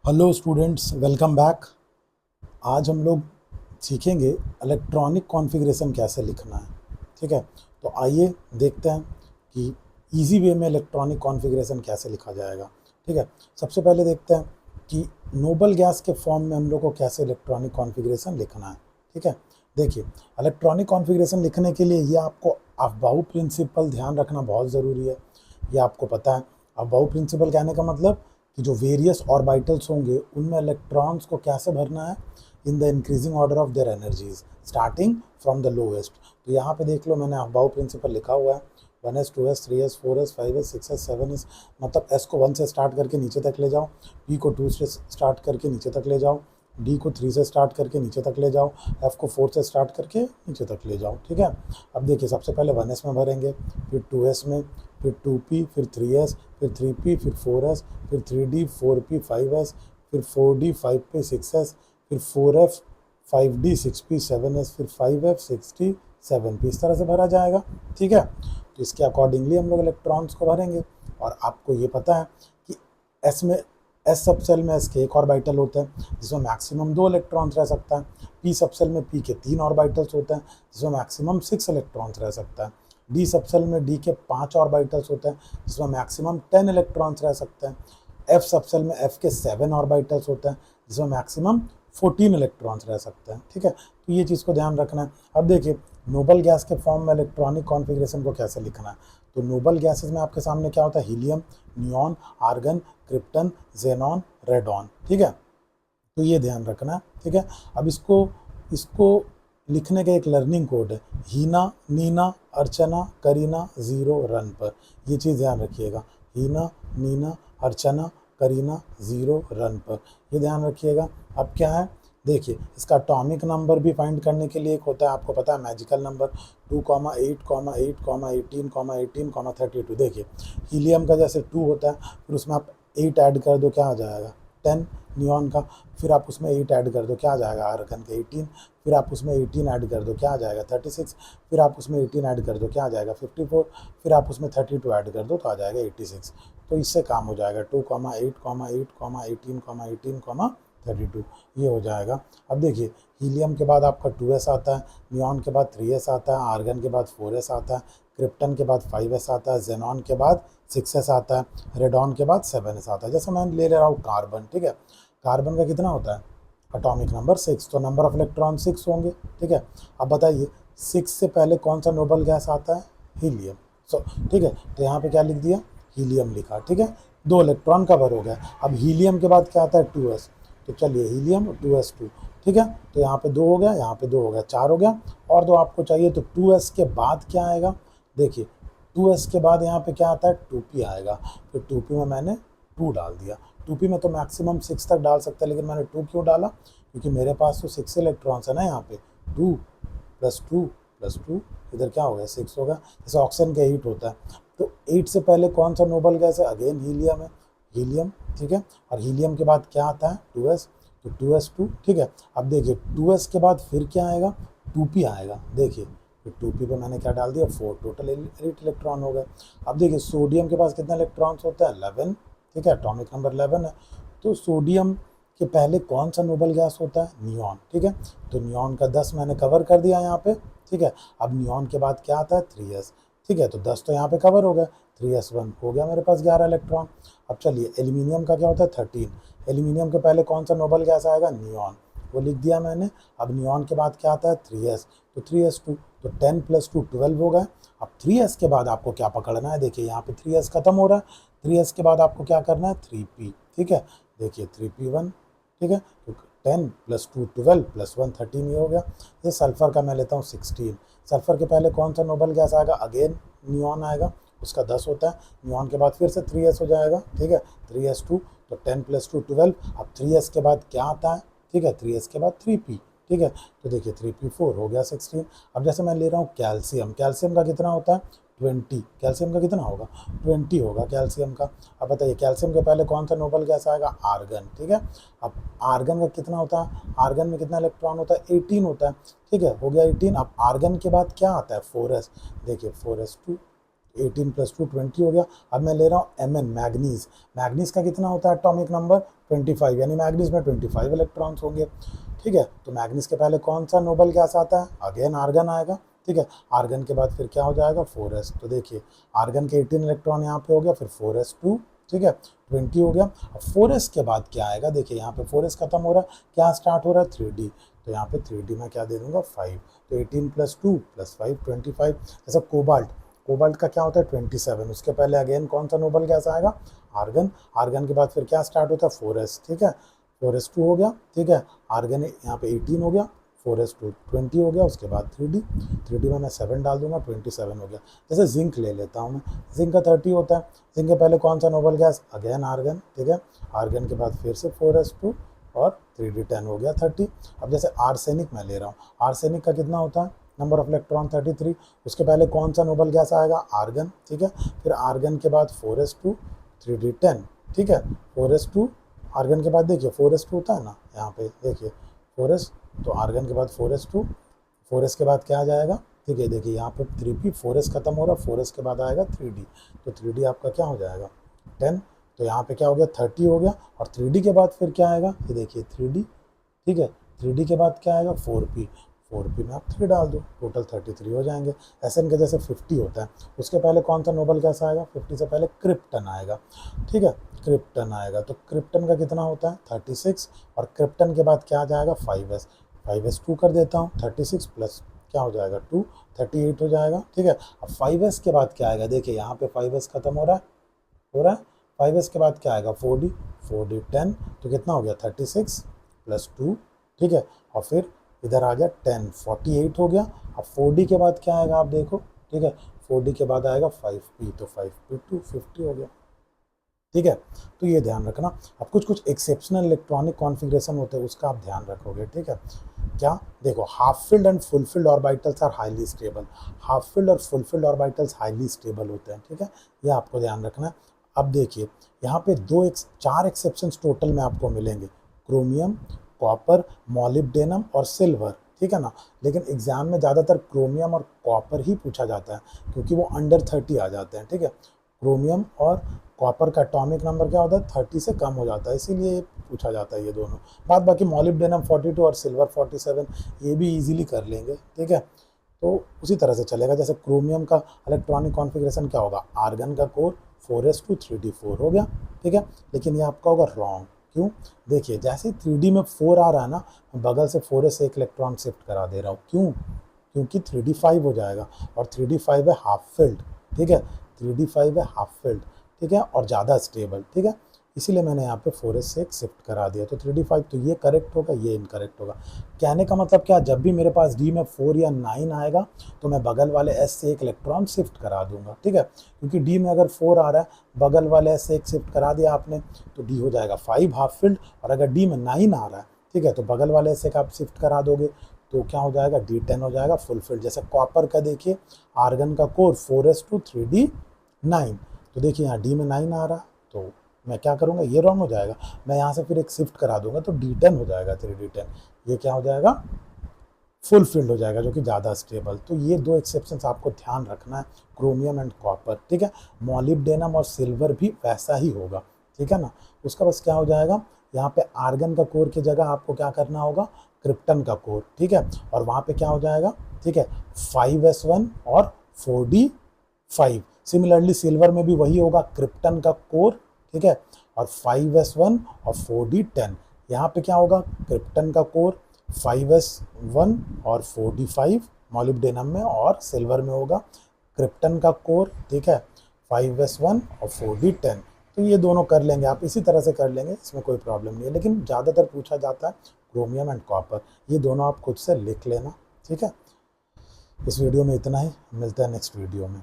Hello students, welcome back. आज हम लोग सीखेंगे इलेक्ट्रॉनिक कॉन्फ़िगरेशन कैसे लिखना है। ठीक है, तो आइए देखते हैं कि इजी वे में इलेक्ट्रॉनिक कॉन्फ़िगरेशन कैसे लिखा जाएगा। ठीक है, सबसे पहले देखते हैं कि नोबल गैस के फॉर्म में हम लोग को कैसे इलेक्ट्रॉनिक कॉन्फ़िगरेशन लिखना है। ठीक है, देखिए इलेक्ट्रॉनिक कॉन्फ़िगरेशन लिखने के लिए ये आपको अफबाऊ प्रिंसिपल ध्यान रखना बहुत ज़रूरी है। ये आपको पता है, अफबाऊ प्रिंसिपल कहने का मतलब कि जो वेरियस ऑर्बिटल्स होंगे उनमें इलेक्ट्रॉन्स को कैसे भरना है in the increasing order of their energies starting from the lowest. तो यहाँ पे देख लो, मैंने अफबाऊ प्रिंसिपल लिखा हुआ है 1s 2s 3s 4s 5s 6s 7s। मतलब s को 1 से स्टार्ट करके नीचे तक ले जाओ, p को 2 से स्टार्ट करके नीचे तक ले जाओ, d को 3 से स्टार्ट करके नीचे तक ले जाओ, f को 4 से स्टार्ट करके नीचे तक ले जाओ। ठीक है, अब देखिए सबसे पहले 1s में भरेंगे, फिर 2s में, फिर 2p, फिर 3s, फिर 3p, फिर 4s, फिर 3d 4p 5s, फिर 4d 5p 6s, फिर 4f 5d 6p 7s, फिर 5f 6d 7p। इस तरह से भरा जाएगा। ठीक है, तो इसके अकॉर्डिंगली हम लोग इलेक्ट्रॉन्स को भरेंगे। और आपको ये पता है कि एस में, एस सब सेल में एस के एक ऑर्बिटल होता है जिसमें मैक्सिमम 2 इलेक्ट्रॉन्स रह सकता है। पी सब सेल में पी के 3 ऑर्बिटल्स होते हैं जिसमें मैक्सिमम 6 इलेक्ट्रॉन्स रह सकता है। डी सब सेल में डी के 5 ऑर्बिटल्स होते हैं जिसमें मैक्सिमम 10 इलेक्ट्रॉन्स रह सकते हैं। एफ सब सेल में एफ के 7 ऑर्बिटल्स होते हैं जिसमें मैक्सिमम 14 इलेक्ट्रॉन्स रह सकते हैं। ठीक है, तो ये चीज़ को ध्यान रखना है। अब देखिए नोबल गैस के फॉर्म में इलेक्ट्रॉनिक कॉन्फ़िगरेशन को कैसे लिखना है। तो नोबल गैसेस में आपके सामने क्या होता है, helium, neon, argon, krypton, xenon, radon. ठीक है, तो ये ध्यान रखना है। ठीक है, अब इसको इसको लिखने का एक लर्निंग कोड है, हीना, नीना, अर्चना, करीना, ज़ीरो, रन पर। ये चीज़ ध्यान रखिएगा, हीना, नीना, अर्चना, करीना, ज़ीरो, रन पर। ये ध्यान रखिएगा। अब क्या है, देखिए इसका अटॉमिक नंबर भी फाइंड करने के लिए एक होता है, आपको पता है मैजिकल नंबर 2,8,8,18,18,32। देखिए हीलियम का जैसे 2 होता है, फिर उसमें आप 8 ऐड कर दो, क्या आ जाएगा 10। नियॉन का फिर आप उसमें 8 ऐड कर दो, क्या आ जाएगा आर्गन के 18। फिर आप उसमें 18 ऐड कर दो, क्या आ जाएगा 36। फिर आप उसमें 18 ऐड कर दो, क्या आ जाएगा 54। फिर आप उसमें 32 ऐड कर दो तो आ जाएगा 86। तो इससे काम हो जाएगा 2,8,8,18,18,18, 32, ये हो जाएगा। अब देखिए हीलियम के बाद आपका 2s आता है, नियॉन के बाद 3s आता है, आर्गन के बाद 4s आता है, क्रिप्टन के बाद 5s आता है, जेनॉन के बाद 6s आता है, रेडॉन के बाद 7s आता है। जैसे मैं ले रहा हूँ कार्बन। ठीक है, कार्बन का कितना होता है अटोमिक नंबर 6, तो नंबर ऑफ इलेक्ट्रॉन 6 होंगे। ठीक है, अब बताइए 6 से पहले कौन सा नोबल गैस आता है, हीलियम। सो ठीक है, तो यहाँ पे क्या लिख दिया, हीलियम लिखा। ठीक है, 2 इलेक्ट्रॉन कवर हो गया। अब हीलियम के बाद क्या आता है 2s, तो चलिए हीलियम 2s2। ठीक है, तो यहाँ पे 2 हो गया, यहाँ पे 2 हो गया, 4 हो गया। और 2 आपको चाहिए, तो 2s के बाद क्या आएगा, देखिए 2s के बाद यहाँ पे क्या आता है 2p आएगा। फिर 2p में मैंने 2 डाल दिया। 2p में तो मैक्सिमम 6 तक डाल सकता है, लेकिन मैंने 2 क्यों डाला, क्योंकि मेरे पास तो 6 इलेक्ट्रॉन्स है ना। यहाँ पे 2 प्लस 2 प्लस 2, इधर क्या हो गया 6 होगा। जैसे ऑक्सीजन का 8 होता है, तो 8 से पहले कौन सा नोबल गैस है, अगेन हीलियम है, हीलियम। ठीक है, और हीलियम के बाद क्या आता है 2s, तो 2s2। ठीक है, अब देखिए 2s के बाद फिर क्या आएगा 2p आएगा। देखिए फिर 2p पे मैंने क्या डाल दिया 4, टोटल 8 इलेक्ट्रॉन हो गए। अब देखिए सोडियम के पास कितने इलेक्ट्रॉन्स होते हैं 11। ठीक है, एटॉमिक नंबर 11 है। तो सोडियम के पहले कौन सा नोबल गैस होता है, नियॉन। ठीक है, तो नियॉन का 10 मैंने कवर कर दिया यहाँ पे। ठीक है, अब नियॉन के बाद क्या आता है 3s। ठीक है, तो 10 तो यहाँ पे कवर हो गया, 3s1 हो गया मेरे पास 11 इलेक्ट्रॉन। अब चलिए एल्यूमिनियम का क्या होता है 13। एल्यूमिनियम के पहले कौन सा नोबल गैस आएगा, नियॉन, वो लिख दिया मैंने। अब नियॉन के बाद क्या आता है 3s, तो 3s2, तो 10 प्लस 2 12 हो गए। अब 3s के बाद आपको क्या पकड़ना है, देखिए यहाँ पे 3s खत्म हो रहा है, 3s के बाद आपको क्या करना है 3p। ठीक है, देखिए 3p1। ठीक है, तो 10 प्लस 2 12 प्लस 1 13, ये हो गया। ये सल्फर का मैं लेता हूँ 16। सल्फर के पहले कौन सा नोबल गैस आएगा, अगेन नियॉन आएगा, उसका 10 होता है। नियॉन के बाद फिर से 3s हो जाएगा। ठीक है, 3s2, तो 10 प्लस 2 12। अब 3s के बाद क्या आता है, ठीक है 3s के बाद 3p। ठीक है, तो देखिए 3p4 हो गया 16। अब जैसे मैं ले रहा हूँ कैल्शियम, कैल्शियम का कितना होता है 20। कैल्शियम का कितना होगा 20 होगा कैल्शियम का। अब बताइए कैल्शियम के पहले कौन सा नोबल गैस आएगा, आर्गन। ठीक है, अब आर्गन का कितना होता है, आर्गन में कितना इलेक्ट्रॉन होता है 18 होता है। ठीक है, हो गया 18। अब आर्गन के बाद क्या आता है 4s। देखिए 4s2, 18 + 2 20 हो गया। अब मैं ले रहा हूँ Mn मैग्नीज। मैग्नीज का कितना होता है एटॉमिक नंबर 25, यानी मैग्नीज में 25 इलेक्ट्रॉन्स होंगे। ठीक है, तो मैग्नीज के पहले कौन सा नोबल गैस आता है, अगेन आर्गन आएगा। ठीक है, आर्गन के बाद फिर क्या हो जाएगा 4s। तो देखिए आर्गन के 18 इलेक्ट्रॉन यहाँ पे हो गया, फिर 4s2, ठीक है 20 हो गया। अब 4s के बाद क्या आएगा, देखिए यहाँ पे 4s खत्म हो रहा है, क्या स्टार्ट हो रहा है 3d। तो यहाँ पे 3d में क्या दे दूंगा 5। तो 18 + 2 + 5 25। जैसा कोबाल्ट, कोबाल्ट का क्या होता है 27, उसके पहले अगेन कौन सा नोबल गैस आएगा आर्गन। आर्गन के बाद फिर क्या स्टार्ट होता है 4s। ठीक है, 4s2 हो गया। ठीक है, आर्गन यहाँ पे 18 हो गया, 4s2 20 हो गया, उसके बाद 3d। 3d में मैं 7 डाल दूंगा, 27 हो गया। जैसे जिंक ले लेता हूँ मैं, जिंक का 30 होता है। जिंक के पहले कौन सा नोबल गैस, अगेन आर्गन। ठीक है, आर्गन के बाद फिर से 4s2 और 3d 10 हो गया 30। अब जैसे आर्सेनिक मैं ले रहा हूँ, आर्सेनिक का कितना होता है नंबर ऑफ इलेक्ट्रॉन 33, उसके पहले कौन सा नोबल गैस आएगा आर्गन। ठीक है, फिर आर्गन के बाद 4s2 3d 10। ठीक है, 4s2 आर्गन के बाद देखिए 4s2 होता है ना यहाँ पे, देखिए 4s, तो आर्गन के बाद 4s2, 4s के बाद क्या आ जाएगा, ठीक है देखिए यहाँ पे 3p, 4s खत्म हो रहा है, 4s के बाद आएगा 3d। तो 3d आपका क्या हो जाएगा 10। तो यहाँ पे क्या हो गया 30 हो गया, और 3d के बाद फिर क्या आएगा, ये देखिए 3d। ठीक है, 3d के बाद क्या आएगा 4p, 4p में आप 3 डाल दो, टोटल 33 हो जाएंगे। एसएन के जैसे 50 होता है, उसके पहले कौन सा नोबल गैस आएगा, 50 से पहले क्रिप्टन आएगा। ठीक है, क्रिप्टन आएगा, तो क्रिप्टन का कितना होता है 36, और क्रिप्टन के बाद क्या आ जाएगा 5s, 5s2 कर देता हूँ, 36 प्लस क्या हो जाएगा 2, 38 हो जाएगा। ठीक है, अब 5s के बाद क्या आएगा, देखिए यहाँ पे 5s खत्म हो रहा है, हो रहा है। 5s के बाद क्या आएगा 4d, 4d 10, तो कितना हो गया 36 + 2। ठीक है, और फिर इधर आ गया 10, 48 हो गया। अब 4d के बाद क्या आएगा आप देखो, ठीक है 4d के बाद आएगा 5p, तो 5p 50 हो गया। ठीक है, तो ये ध्यान रखना। अब कुछ कुछ एक्सेप्शनल इलेक्ट्रॉनिक कॉन्फ़िगरेशन होते हैं, उसका आप ध्यान रखोगे। ठीक है, क्या देखो, half filled and full filled orbitals are highly stable. Half filled और full filled orbitals highly stable होते हैं। ठीक है, ये आपको ध्यान रखना है। अब देखिए यहाँ पे 4 एक्सेप्शंस टोटल में आपको मिलेंगे, क्रोमियम, कॉपर, मॉलिब्डेनम और सिल्वर। ठीक है ना, लेकिन एग्जाम में ज़्यादातर क्रोमियम और कॉपर ही पूछा जाता है, क्योंकि वो अंडर 30 आ जाते हैं। ठीक है, क्रोमियम और कॉपर का एटॉमिक नंबर क्या होता है 30 से कम हो जाता है, इसीलिए पूछा जाता है ये दोनों। बाद बाकी मॉलिब्डेनम 42 और सिल्वर 47, ये भी इजीली कर लेंगे। ठीक है, तो उसी तरह से चलेगा। जैसे क्रोमियम का इलेक्ट्रॉनिक कॉन्फ़िगरेशन क्या होगा, आर्गन का कोर 4s2 3d4 हो गया। ठीक है, लेकिन ये आपका होगा रॉन्ग। क्यों, देखिए जैसे 3d में 4 आ रहा है ना, मैं बगल से 4s से एक इलेक्ट्रॉन शिफ्ट करा दे रहा हूँ। क्यों, क्योंकि 3d 5 हो जाएगा, और 3d 5 है हाफ फिल्ड। ठीक है, 3d 5 है हाफ फिल्ड। ठीक है, और ज़्यादा स्टेबल। ठीक है, इसीलिए मैंने यहाँ पे 4s से एक शिफ्ट करा दिया। तो 3d 5, तो ये करेक्ट होगा, ये इनकरेक्ट होगा। कहने का मतलब क्या, जब भी मेरे पास d में 4 या 9 आएगा, तो मैं बगल वाले s से एक इलेक्ट्रॉन शिफ्ट करा दूंगा। ठीक है, क्योंकि d में अगर 4 आ रहा है, बगल वाले s से एक शिफ्ट करा दिया आपने, तो d हो जाएगा 5 हाफ फिल्ड। और अगर d में 9 आ रहा है, ठीक है, तो बगल वाले s से आप शिफ्ट करा दोगे, तो क्या हो जाएगा d 10 हो जाएगा फुल फिल्ड। जैसे कॉपर का देखिए, आर्गन का कोर 4s2 3d 9, तो देखिए यहाँ d में 9 आ रहा, तो मैं क्या करूँगा, ये रॉन्ग हो जाएगा। मैं यहाँ से फिर एक शिफ्ट करा दूंगा, तो d10 हो जाएगा 3d10, ये क्या हो जाएगा फुल फिल्ड हो जाएगा, जो कि ज़्यादा स्टेबल। तो ये 2 एक्सेप्शंस आपको ध्यान रखना है, क्रोमियम एंड कॉपर। ठीक है, मॉलिब्डेनम और सिल्वर भी वैसा ही होगा। ठीक है ना, उसका बस क्या हो जाएगा, यहाँ पे आर्गन का कोर की जगह आपको क्या करना होगा, क्रिप्टन का कोर। ठीक है, और वहाँ पे क्या हो जाएगा, ठीक है 5s1 और 4d5। सिमिलरली सिल्वर में भी वही होगा, क्रिप्टन का कोर। ठीक है, और 5s1 और 4d10। यहाँ पे क्या होगा, क्रिप्टन का कोर 5s1 और 4d5 मॉलिब्डेनम में, और सिल्वर में होगा क्रिप्टन का कोर। ठीक है, 5s1 और 4d10। तो ये दोनों कर लेंगे आप, इसी तरह से कर लेंगे, इसमें कोई प्रॉब्लम नहीं है। लेकिन ज़्यादातर पूछा जाता है क्रोमियम एंड कॉपर, ये दोनों आप खुद से लिख लेना। ठीक है, इस वीडियो में इतना ही, मिलता है नेक्स्ट वीडियो में।